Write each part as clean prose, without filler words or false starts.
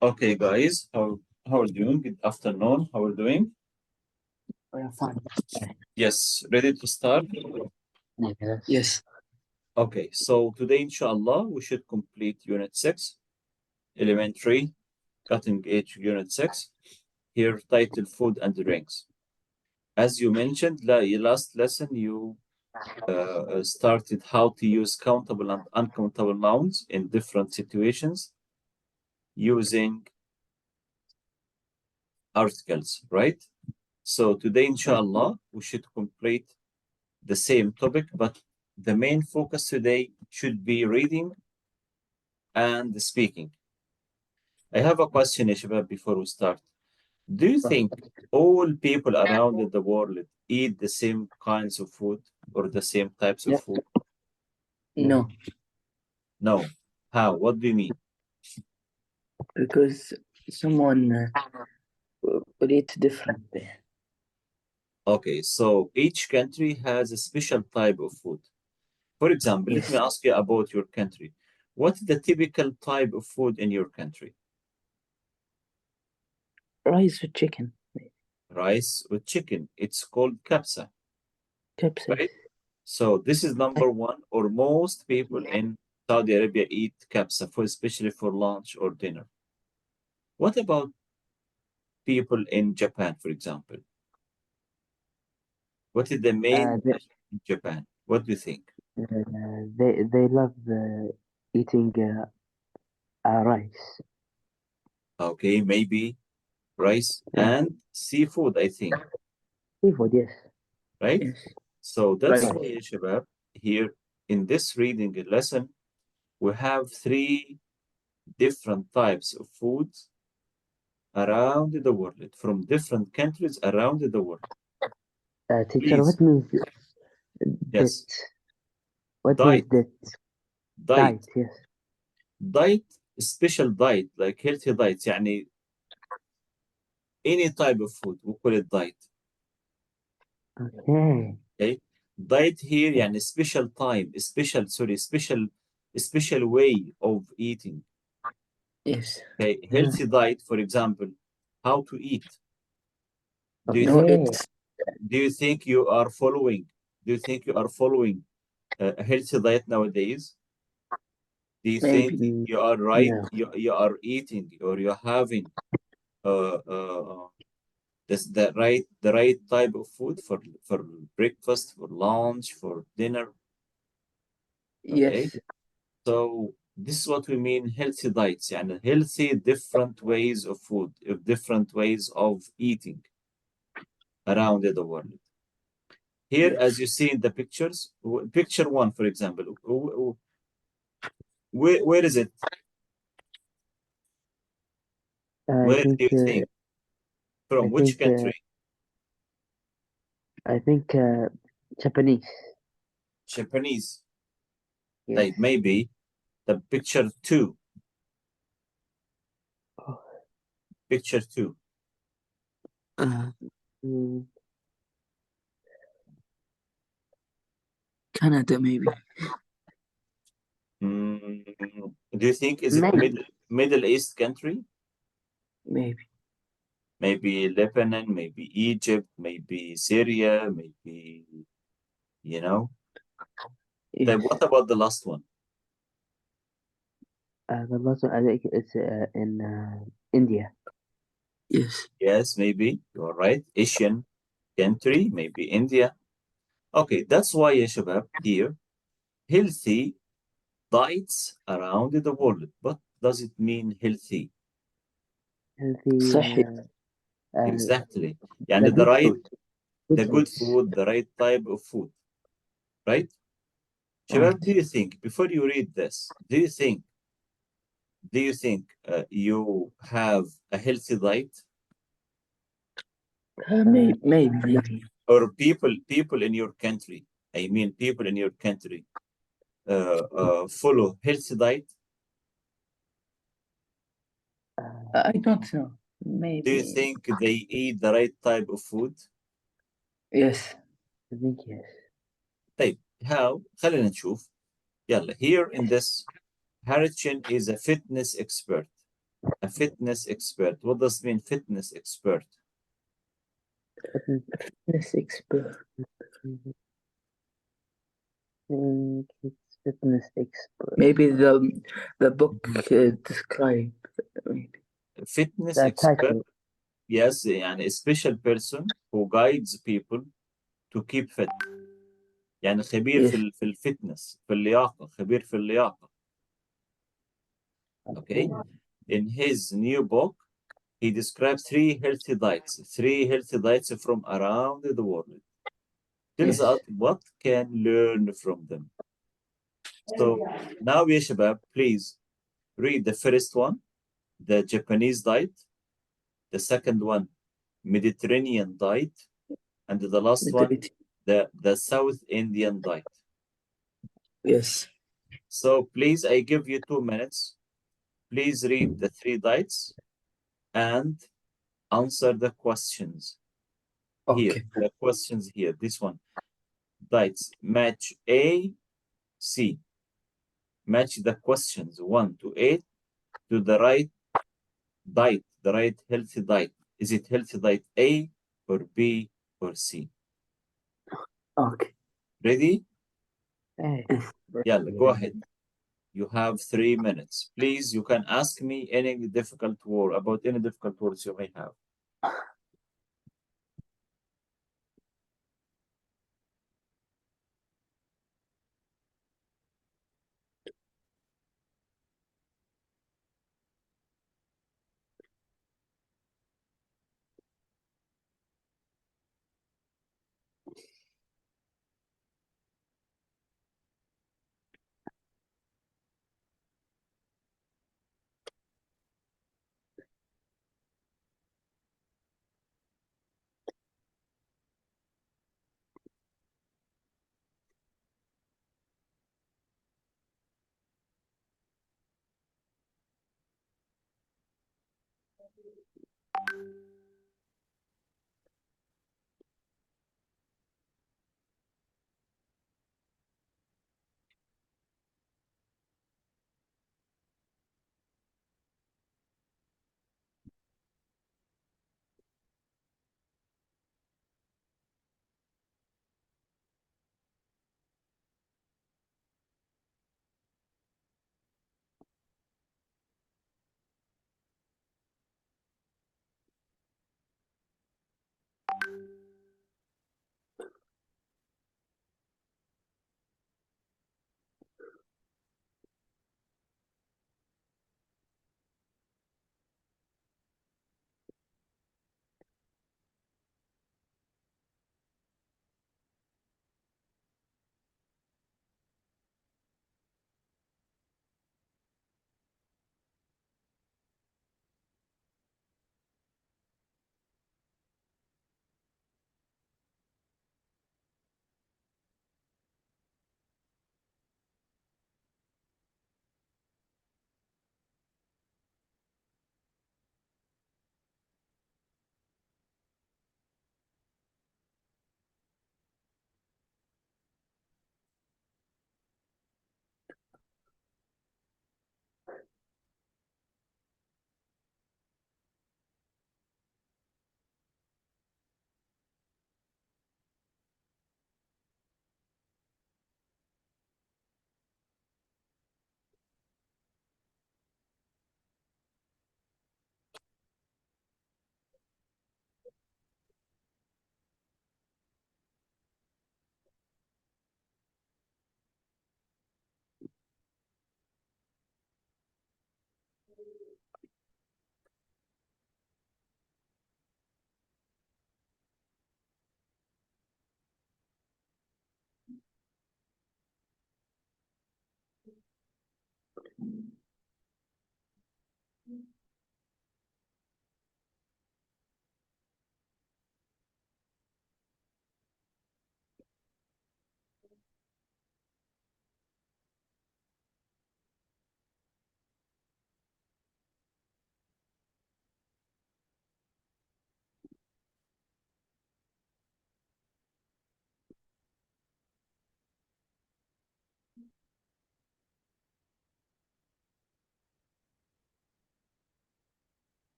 Okay, guys, how are you doing? Good afternoon. How are you doing? We are fine. Yes, ready to start? Yes. Okay, so today, inshallah, we should complete Unit 6, Elementary, Cutting Edge Unit 6. Here, title Food and Drinks. As you mentioned, last lesson, you started how to use countable and uncountable nouns in different situations using articles, right? So today, inshallah, we should complete the same topic, but the main focus today should be reading and speaking. I have a question, Shabab, before we start. Do you think all people around the world eat the same kinds of food or the same types of Yeah. food? No, No. How? What do you mean? because someone will eat differently. Okay, so each country has a special type of food. For example, let me Yes. ask you about your country. What is the typical type of food in your country? Rice with chicken. Rice with chicken. It's called kapsa, Capsaicin. right? So this is number one, or most people in Saudi Arabia eat kapsa, especially for lunch or dinner. What about people in Japan, for example? What is the main They, dish in Japan? What do you think? they love eating rice. Okay, maybe rice Yeah. and seafood, I think, Seafood, yes. right? Yes. So that's Right. why, ya Shabab, here in this reading lesson, we have three different types of foods around the world, from different countries around the world. Teacher, Please, what means that? yes, What means diet, that? diet, Diet, yes. diet, special diet, like healthy diet, يعني any type of food, we call it diet, Okay. okay? Diet here, يعني special time, special way of eating, Yes. okay? Healthy diet, for example, how to eat. Do you No, think, it's you are following, a healthy diet nowadays? Do you think maybe you are right? no. You are eating or you're having the right type of food for breakfast, for lunch, for dinner. Okay, Yes. so this is what we mean healthy diets, and healthy different ways of food, different ways of eating around the world. Here, as Yes. you see in the pictures, picture one, for example, where is it? I Where do think you think? I From which think country? I think Japanese. Japanese. Yes. Like maybe the picture two. Oh, Picture two. uh, mm, Canada, maybe. Do you think is it Maybe. Middle East country? Maybe. Maybe Lebanon, maybe Egypt, maybe Syria, maybe you know. Then Yes. what about the last one? The last one, I think it's in India. Yes. Yes, maybe you're right. Asian country, maybe India. Okay, that's why ya shabab here healthy diets around the world. What does it mean healthy? Healthy. صحي. Exactly. The يعني good food. the Good good foods. food, the right type of food, right? Right. Shabab, do you think, before you read this, do you think you have a healthy diet? Maybe. Or people in your country, I mean people in your country, follow healthy diet? I don't know. Do you Maybe. think they eat the right type of food? Yes. I think yes. طيب, how? خلينا نشوف. يلا, here in this Harrison is a fitness expert. A fitness expert. What does it mean, fitness expert? Fitness expert. think it's fitness expert. Maybe the book describe. Maybe. Fitness The expert. title. Yes, يعني a special person who guides people to keep fit. يعني خبير Yes. في الفتنس، في اللياقة، خبير في اللياقة. Okay. In his new book, he describes three healthy diets from around the world. Tells Yes. us what can learn from them. So now, يا شباب, please read the first one, the Japanese diet, the second one, Mediterranean diet, and the last one, the South Indian diet. Yes. So please, I give you 2 minutes. Please read the three diets and answer the questions. Here, Okay. the questions here, this one. Diets, match A, C. Match the questions 1 to 8 to the right diet, the right healthy diet. Is it healthy diet A or B or C? Okay. Ready? Hey. Yeah, go ahead. You have 3 minutes. Please, you can ask me any difficult word about any difficult words you may have.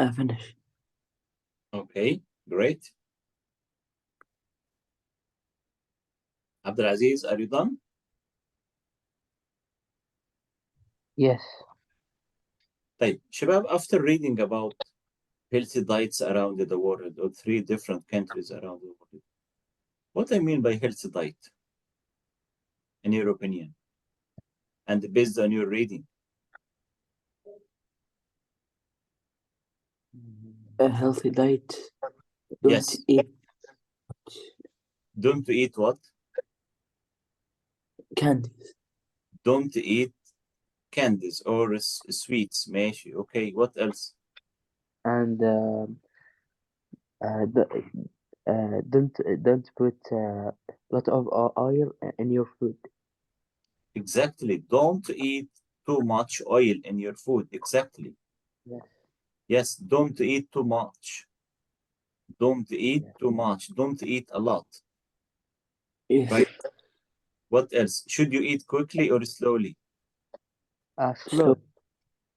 Finish. Okay, great. Abdulaziz, are you done? Yes. طيب شباب, after reading about healthy diets around the world or 3 different countries around the world, what I mean by healthy diet, in your opinion, and based on your reading? A healthy diet. Don't Yes. eat Don't eat what? candies. Don't eat candies or sweets. ماشي. Okay, what else? And d- don't put lot of oil in your food. Exactly. Don't eat too much oil in your food. Exactly. Yes. Yes, don't eat too much. Don't eat Yes. too much. Don't eat a lot. Yes. Right? What else? Should you eat quickly or slowly? Slow.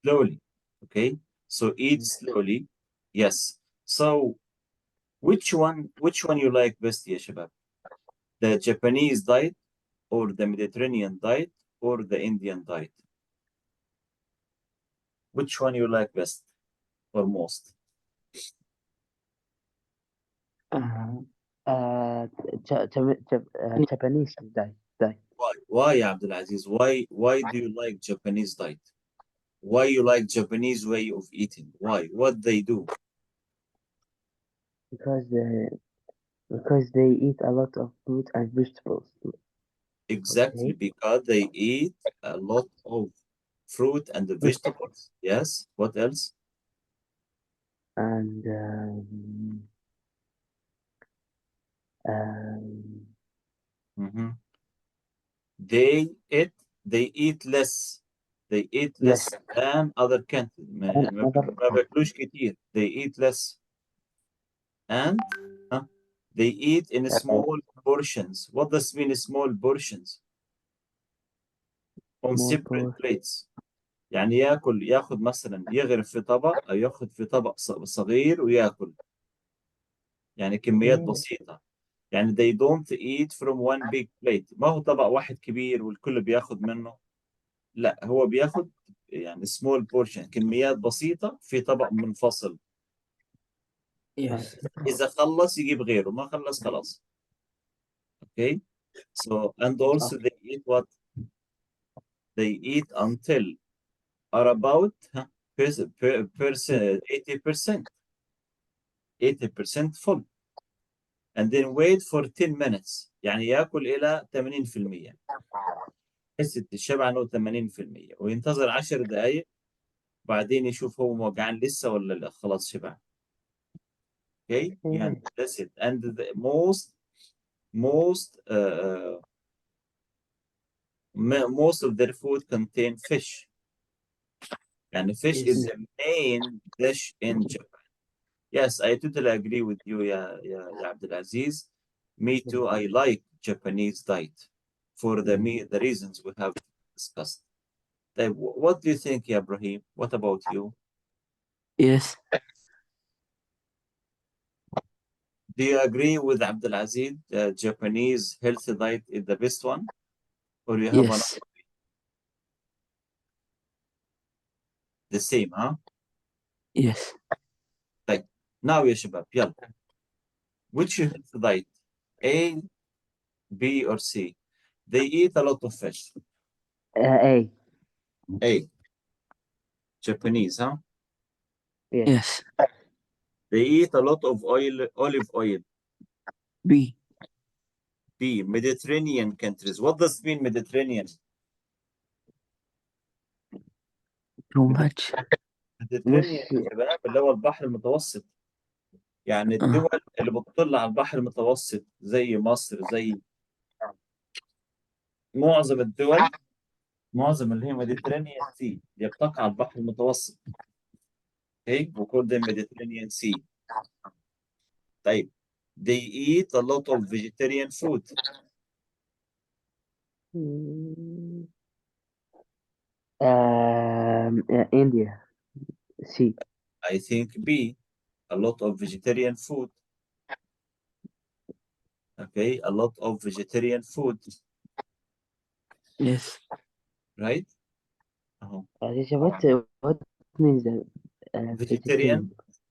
Slowly. Okay. So eat Yes. slowly. Yes. So which one you like best, ya shabab? The Japanese diet or the Mediterranean diet or the Indian diet? Which one you like best or most? Uh, Japanese diet. Why, Abdulaziz? Why do you like Japanese diet? Why you like Japanese way of eating? Why? What they do? Because they eat a lot of fruit and vegetables. Exactly, Okay. because they eat a lot of fruit and the vegetables. Yes. What else? And um, Mhm. They eat they eat less. They eat less less than other countries. than other ما بياكلوش كتير. They eat less. And they eat in small portions. What does mean small portions? On small separate portion. plates. يعني ياخذ مثلا يغرف في طبق او ياخذ في طبق صغير وياكل. يعني كميات Okay. بسيطة. يعني they don't eat from one big plate. ما هو طبق واحد كبير والكل بياخذ منه. لا, هو بياخذ يعني small portion, كميات بسيطة في طبق منفصل. yes. إذا خلص يجيب غيره, ما خلص خلاص. Okay. So, and also they eat what? They eat until are about 80% full, and then wait for 10 minutes. يعني ياكل إلى 80%. حس الشبع انه 80%, وينتظر 10 دقائق بعدين يشوف هو موجعان لسه ولا لا, خلاص شبع. Okay. يعني Okay. that's it. And the most of their food contain fish. يعني fish is Yes. the main dish in Japan. Yes, I totally agree with you, ya Abdulaziz. Me too. I like Japanese diet for the reasons we have discussed. What do you think, ya Ibrahim? What about you? Yes. Do you agree with Abdulaziz? Japanese healthy diet is the best one, or you have Yes. the same, huh? Yes. Like now, ya shabab, يلا. Which healthy diet? A, B, or C? They eat a lot of fish. A. A. Japanese, huh? Yes. Yes. They eat a lot of olive oil. B. B. Mediterranean countries. What does it mean Mediterranean? Too much. Mediterranean مش يا شباب اللي هو البحر المتوسط. يعني الدول اللي بتطل على البحر المتوسط زي مصر, زي معظم الدول, معظم اللي هي ميديترينيان سي اللي بتقع على البحر المتوسط. Okay, we call them Mediterranean Sea. طيب, they eat a lot of vegetarian food. India. C. I think B, a lot of vegetarian food. Okay, a lot of vegetarian food, Yes. right? Uh-huh. teacher, what means Vegetarian vegetarian?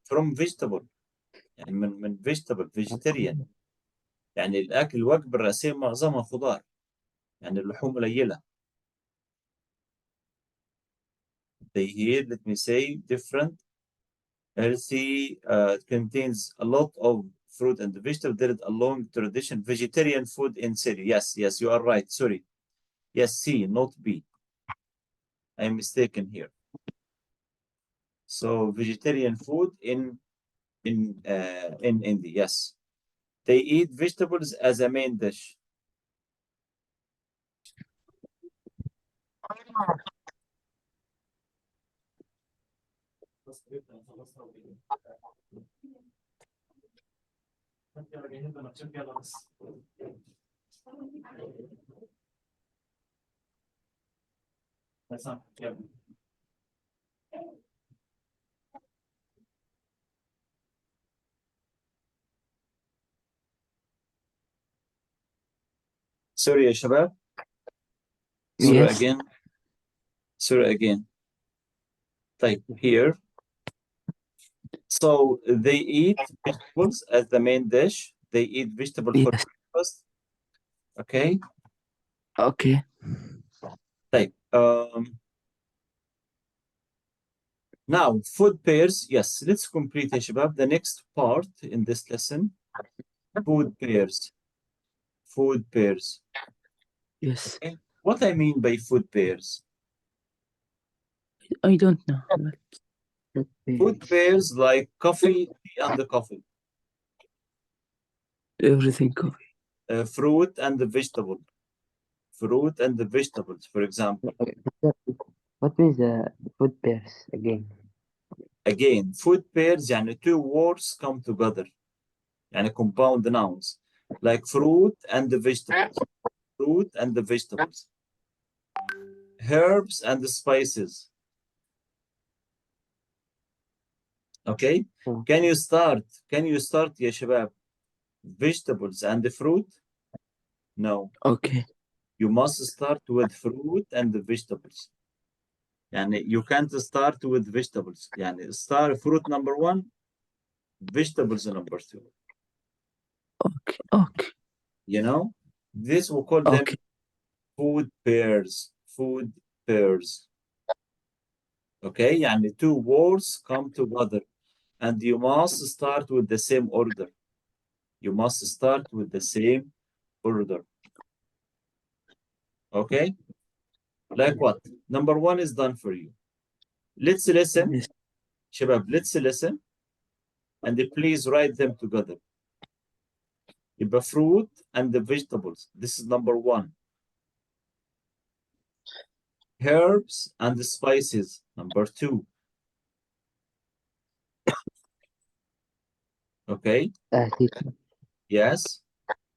from vegetable، يعني من vegetable vegetarian، يعني الأكل الوجبة الرئيسية معظمها خضار، يعني اللحوم قليلة. They here, let me say, different, healthy, contains a lot of fruit and vegetable. There is a long tradition, vegetarian food in Syria. Yes, yes, you are right, sorry. Yes, C, not B. I'm mistaken here. So vegetarian food in India, yes. They eat vegetables as a main dish. Sorry يا شباب. Sorry Yes. again. Sorry again. Type here. So they eat vegetables as the main dish. They eat vegetable for Yes. breakfast. Okay. Okay. Type. Now food pairs. Yes, let's complete يا شباب the next part in this lesson. Food pairs. Food pairs. Yes. Okay. What I mean by food pairs? I don't know. Food pairs like coffee, tea and the coffee. Everything coffee. Fruit and the vegetable. Fruit and the vegetables, for example. What means food pairs again? Again, food pairs يعني two words come together. يعني compound nouns. Like fruit and the vegetables. Fruit and the vegetables. Herbs and the spices. Okay? Oh. Can you start يا شباب vegetables and the fruit? No. Okay. You must start with fruit and the vegetables. يعني you can't start with vegetables. يعني start fruit number 1, vegetables number 2. Okay. Okay. You know? This we call them Okay. food pairs. Food pairs. Okay? يعني two words come together and you must start with the same order. You must start with the same order. Okay? Like what? Number 1 is done for you. Let's listen. Yes. شباب, let's listen and please write them together. يبقى fruit and the vegetables. This is number 1. Herbs and the spices. Number 2. Okay? Teacher, Yes.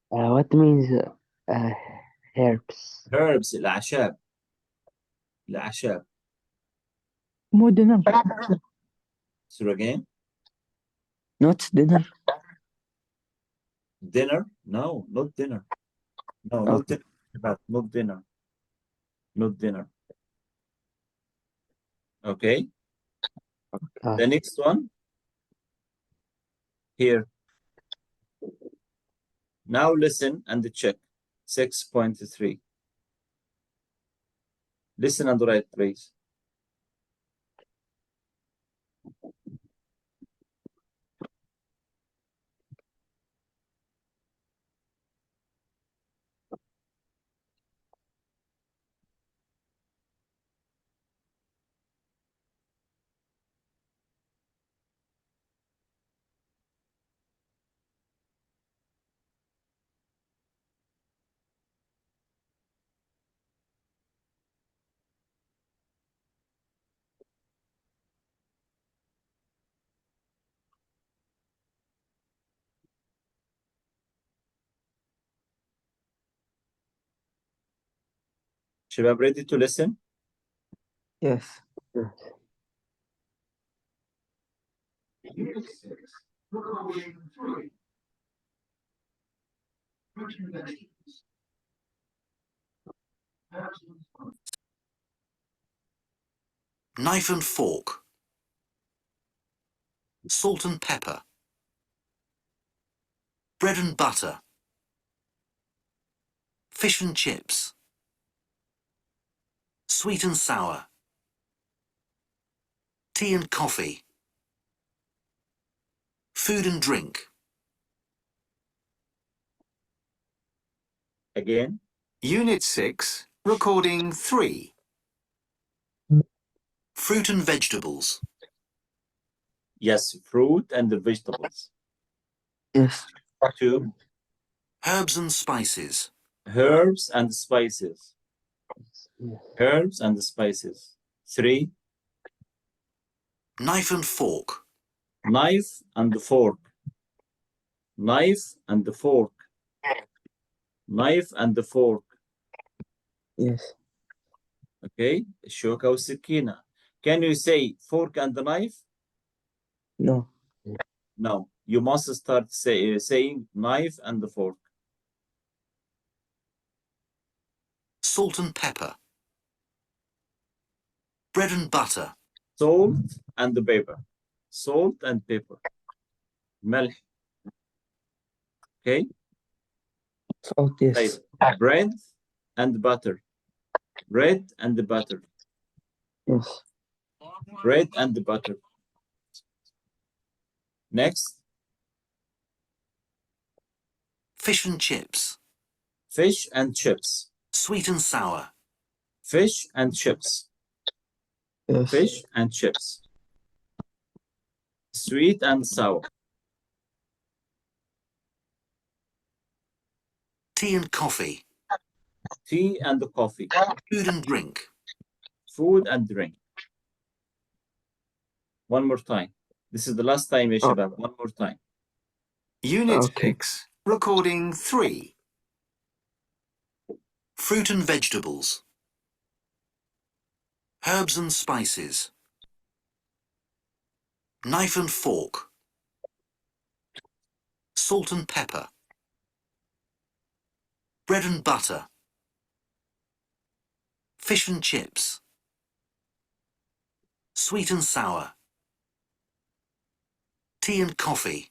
what means herbs? Herbs, الأعشاب. الأعشاب. More dinner. So again, Not dinner. dinner? No, not dinner. No, not Okay. dinner. Not dinner. Not dinner. Okay. The next one here. Now listen and check. 6.3. Listen and write, please. شباب, ready to listen? Yes. Knife and fork. Salt and pepper. Bread and butter. Fish and chips. Sweet and sour. Tea and coffee. Food and drink. Again. Unit 6, recording 3. Fruit and vegetables. Yes, fruit and the vegetables. Yes. 2. Herbs and spices. Herbs and spices. Yes. Herbs and spices. 3. Knife and fork. Knife and fork. Knife and fork. Knife and fork. Yes. Okay. الشوكة والسكينة. Can you say fork and knife? No. No. You must start saying knife and fork. Salt and pepper. Bread and butter. Salt and pepper. Salt and pepper. ملح. Okay. Salt, yes. Bread and butter. Bread and butter. Yes. Bread and butter. Next. Fish and chips. Fish and chips. Sweet and sour. Fish and chips. Yes. Fish and chips. Sweet and sour. Tea and coffee. Tea and coffee. Food and drink. Food and drink. One more time. This is the last time, ya shabab. One more time. Unit Okay. 6, recording 3. Fruit and vegetables. Herbs and spices. Knife and fork. Salt and pepper. Bread and butter. Fish and chips. Sweet and sour. Tea and coffee.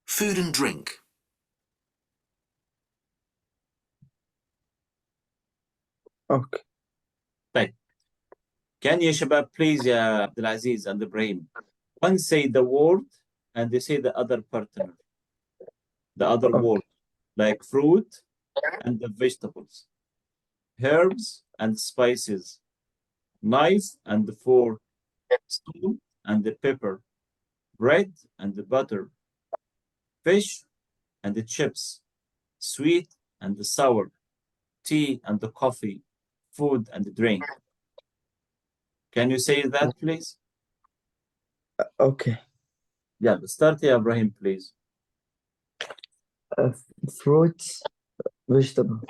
Food and drink. Okay. طيب. Can you shabab please, ya Abdulaziz and Ibrahim, one say the word and they say the other partner. The other Okay. word. Like fruit and the vegetables. Herbs and spices. Knife and the fork. Salt and the pepper. Bread and the butter. Fish and the chips. Sweet and the sour. Tea and the coffee. Food and the drink. Can you say that, please? Okay. Yeah, start, ya Ibrahim, please. Fruits, vegetables.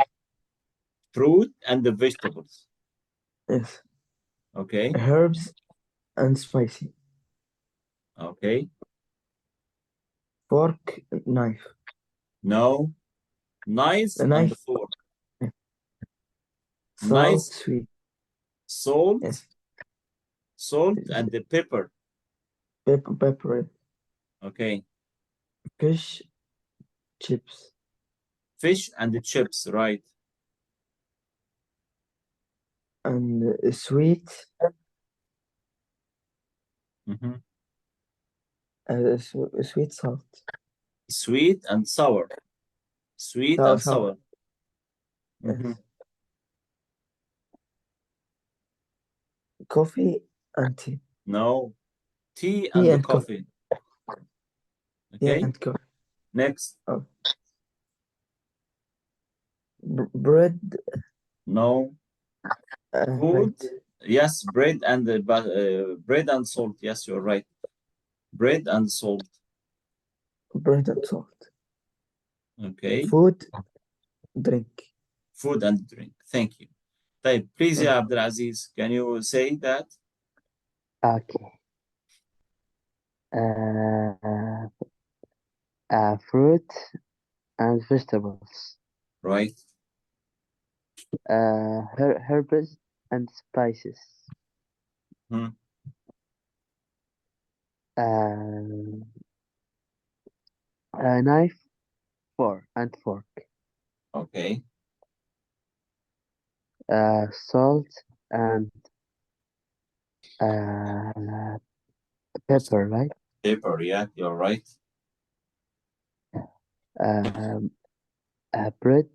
Fruit and the vegetables. Yes. Okay. Herbs and spicy. Okay. Fork, knife. No. Knife The and knife, the fork. salt, Knife, sweet. salt, Yes. salt and the pepper. Pepper. Okay. Fish, chips. Fish and the chips, right? And sweet, Mhm. sweet salt. Sweet and sour. Sweet Sour, and sour. Yes. Mhm. Coffee and tea. No. Tea Tea and the and coffee. Tea Okay. and coffee. Next. Bread, No. Food. right. Yes, bread and the bread and salt. Yes, you're right. Bread and salt. Bread and salt. Okay. Food, drink. Food and drink. Thank you. طيب, please, ya Abdulaziz, can you say that? Okay. Fruit and vegetables. right? Herbs and spices. Hmm. A knife, and fork. Okay. Salt and uh, pepper, right? Paper, yeah, you're right. Um, bread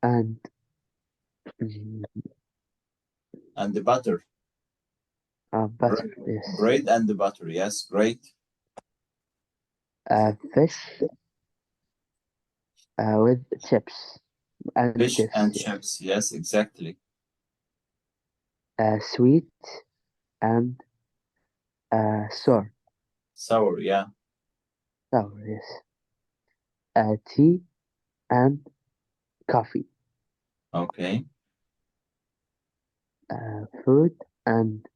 and mm, And the butter. butter. Yes. Bread and the butter, yes, great. Fish with chips and Fish chips. and Yes. chips, yes, exactly. Sweet and sour. Sour, yeah, Sour. Yes. Tea and coffee. okay. Food and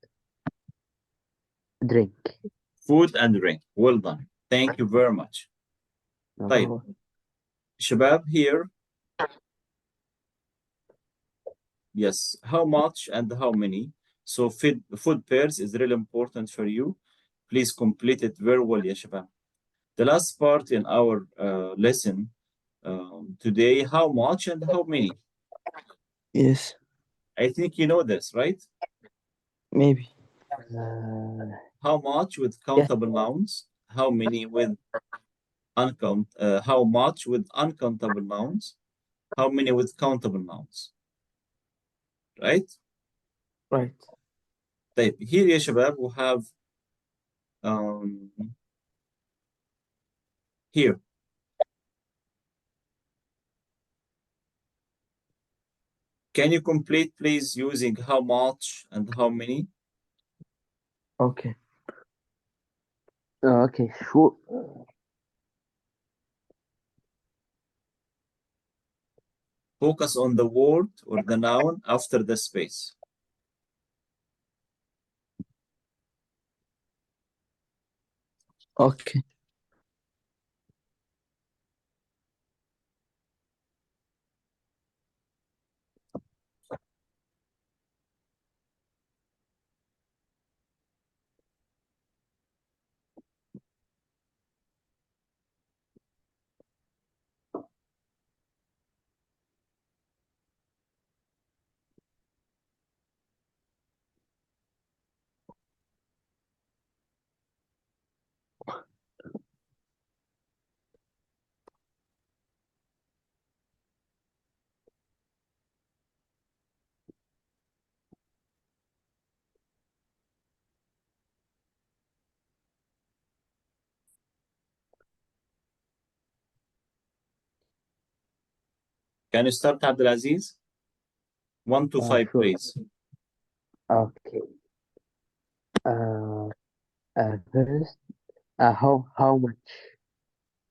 drink. Food and drink, well done. Thank you very much. No طيب problem. شباب here, yes, how much and how many? So food pairs is really important for you. Please complete it very well, يا شباب. The last part in our lesson today, how much and how many? Yes. I think you know this, right? Maybe. Uh, How much with yes. countable nouns? How many with how much with uncountable nouns? How many with countable nouns? Right? Right. طيب here يا شباب we have here. Can you complete please using how much and how many? Okay. Okay. Sure. Focus on the word or the noun after the space. Okay. Can you start, Abdulaziz? 1 to 5, Sure. please. Okay. First, how much?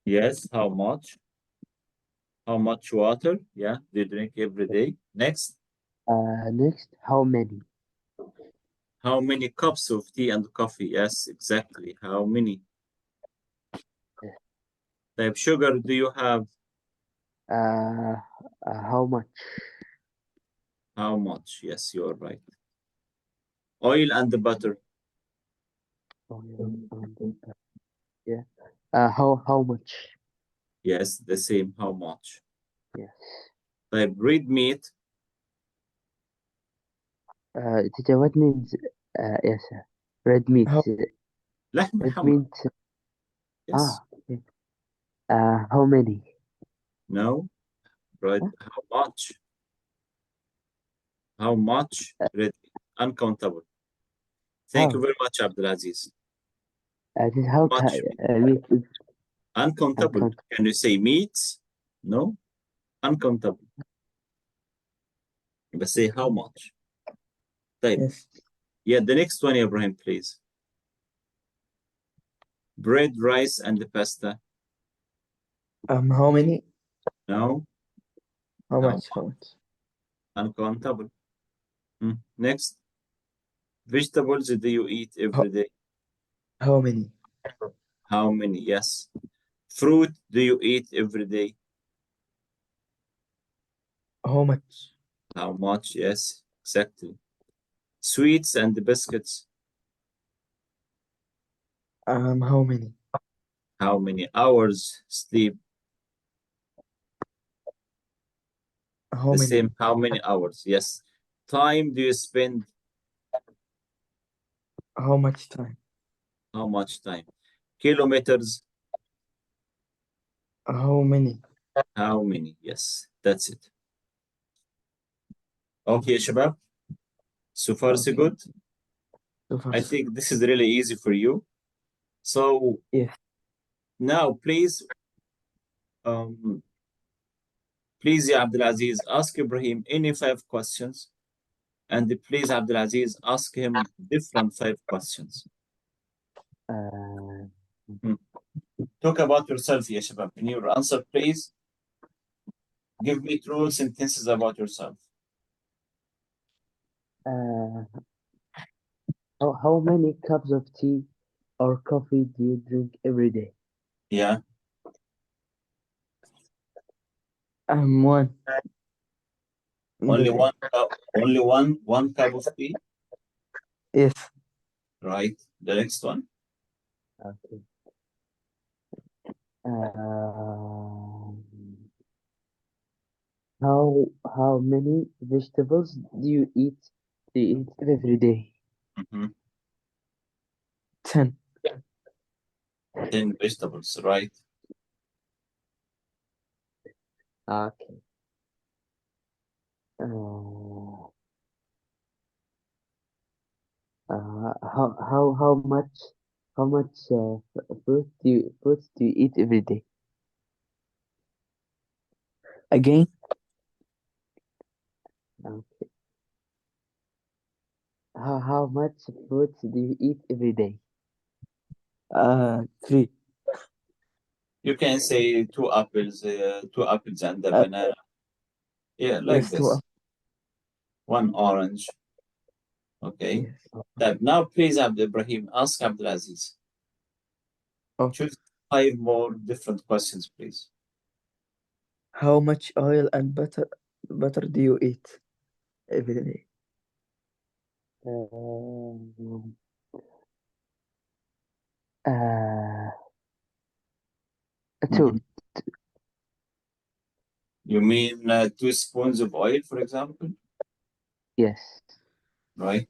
Yes, how much? How much water? Yeah, they drink every day. Next, Next, how many? how many cups of tea and coffee? Yes, exactly. How many? Type sugar do you have? How much? How much? Yes, you're right. Oil and the butter. Oil and yeah. How much? Yes, the same. How much? Yes. Type red meat. Teacher, what means yes, red meat? How لحم Red الحمر. meat. Yes. Okay. How many? No. Right. Huh? How much? How much? Red meat. Uncountable. Thank you Oh, very much, Abdulaziz. this how Much. meat is Uncountable. uncountable. Can you say meats? No. Uncountable. But say how much. طيب. yes. Yeah, the next one, Ibrahim, please. Bread, rice, and the pasta. How many? No. How How much? How much? uncountable. Next. Vegetables do you eat How, every day? how many? How many? Yes. Fruit do you eat every day? How much? How much? Yes, exactly. Sweets and biscuits. How many? How many hours sleep? How The many? same. How many hours? Yes. Time do you spend? How much time? How much time? Kilometers. How many? How many? Yes, that's it. Okay, Shabab. So far, so Okay. good. So far, I so think this is really easy for you. So yes. now, please, please, Ya Abdulaziz, ask Ibrahim any 5 questions, and please, Abdulaziz, ask him different 5 questions. Uh, Talk about yourself, Ya Shabab. In your answer, please give me true sentences about yourself. uh, how many cups of tea or coffee do you drink every day? Yeah, One. only The- one cup, only one cup of tea, Yes. right? The next one. Okay. Um, how many vegetables do you eat every day? Mhm. 10. 10 vegetables, right? Okay. Uh, how much fruits do you eat every day? Again. Okay. How much fruits do you eat every day? 3. You can say two apples and a Uh, banana. Yeah, like yes. 2. this. One orange. Okay. Yes. Now, please, Ibrahim, ask Abdulaziz. Okay. Choose 5 more different questions, please. How much oil and butter do you eat every day? Um, uh, 2. Mhm. You mean 2 spoons of oil, for example, Yes. right?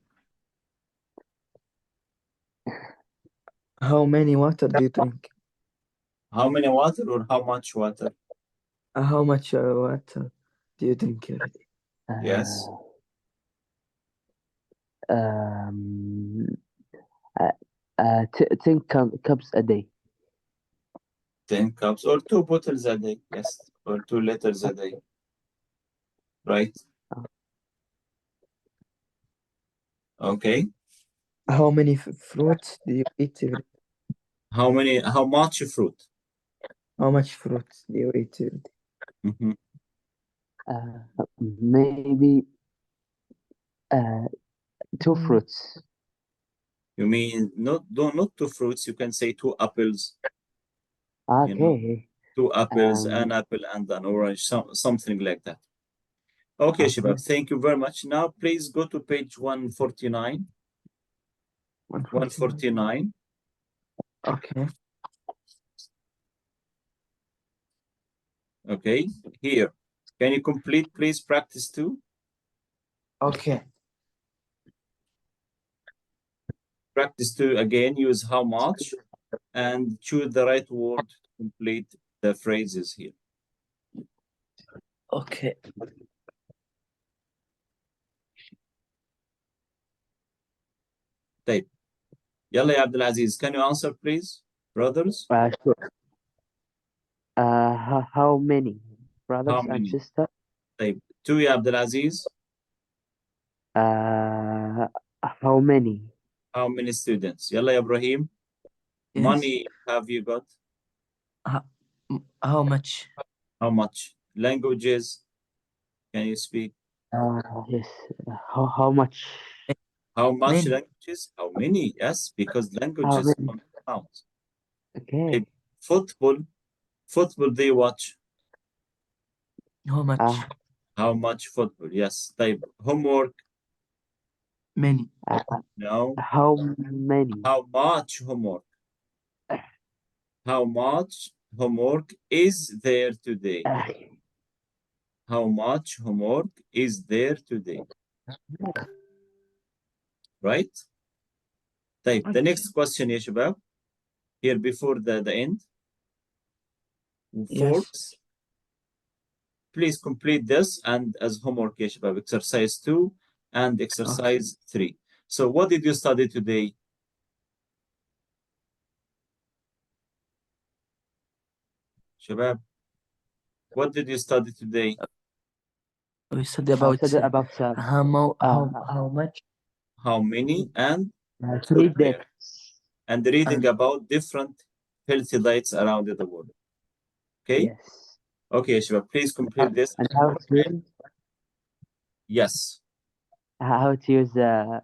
How many water do you drink? How many water or how much water? How much water do you drink every day? Yes, Um, uh, 10 cups a day. 10 cups or 2 bottles a day. Yes, or 2 liters a day, right? Okay. How many fruits do you eat every day? How much fruit? How much fruits do you eat every day? Mhm. Maybe uh, 2 fruits. You mean not 2 fruits, you can say 2 apples, you know, Okay. 2 apples, an Um, apple and an orange, something like that. Okay, okay. Shabab, thank you very much. Now, please go to page 149. 149. 149. Okay. Okay, here. Can you complete, please, practice 2? Okay. Practice 2 again, use how much and choose the right word to complete the phrases here. Okay. طيب. يلا يا عبد العزيز, can you answer, please, brothers? Sure. How many How brothers and many? sisters? طيب. 2 يا عبد العزيز. How many? How many students? يلا يا إبراهيم. Yes. Money have you got? How much? How much? Languages, can you speak? Yes. How much? How much Many. languages? How many? Yes, because How languages many? count. Okay. Football they watch. How much? How much football? Yes. طيب homework. Many. No. How many? How much homework? How much homework is there today? How much homework is there today? Right? طيب the next question يا شباب. Here before the end. Forks. Please complete this and as homework يا شباب. Exercise 2 and exercise 3. So what did you study today? شباب, what did you study today? We study about about how much? How many and 3 where? days. And reading about different healthy diets around the world. Okay? Yes. Okay, Shiva, please complete this. And how to use Yes. how to use uh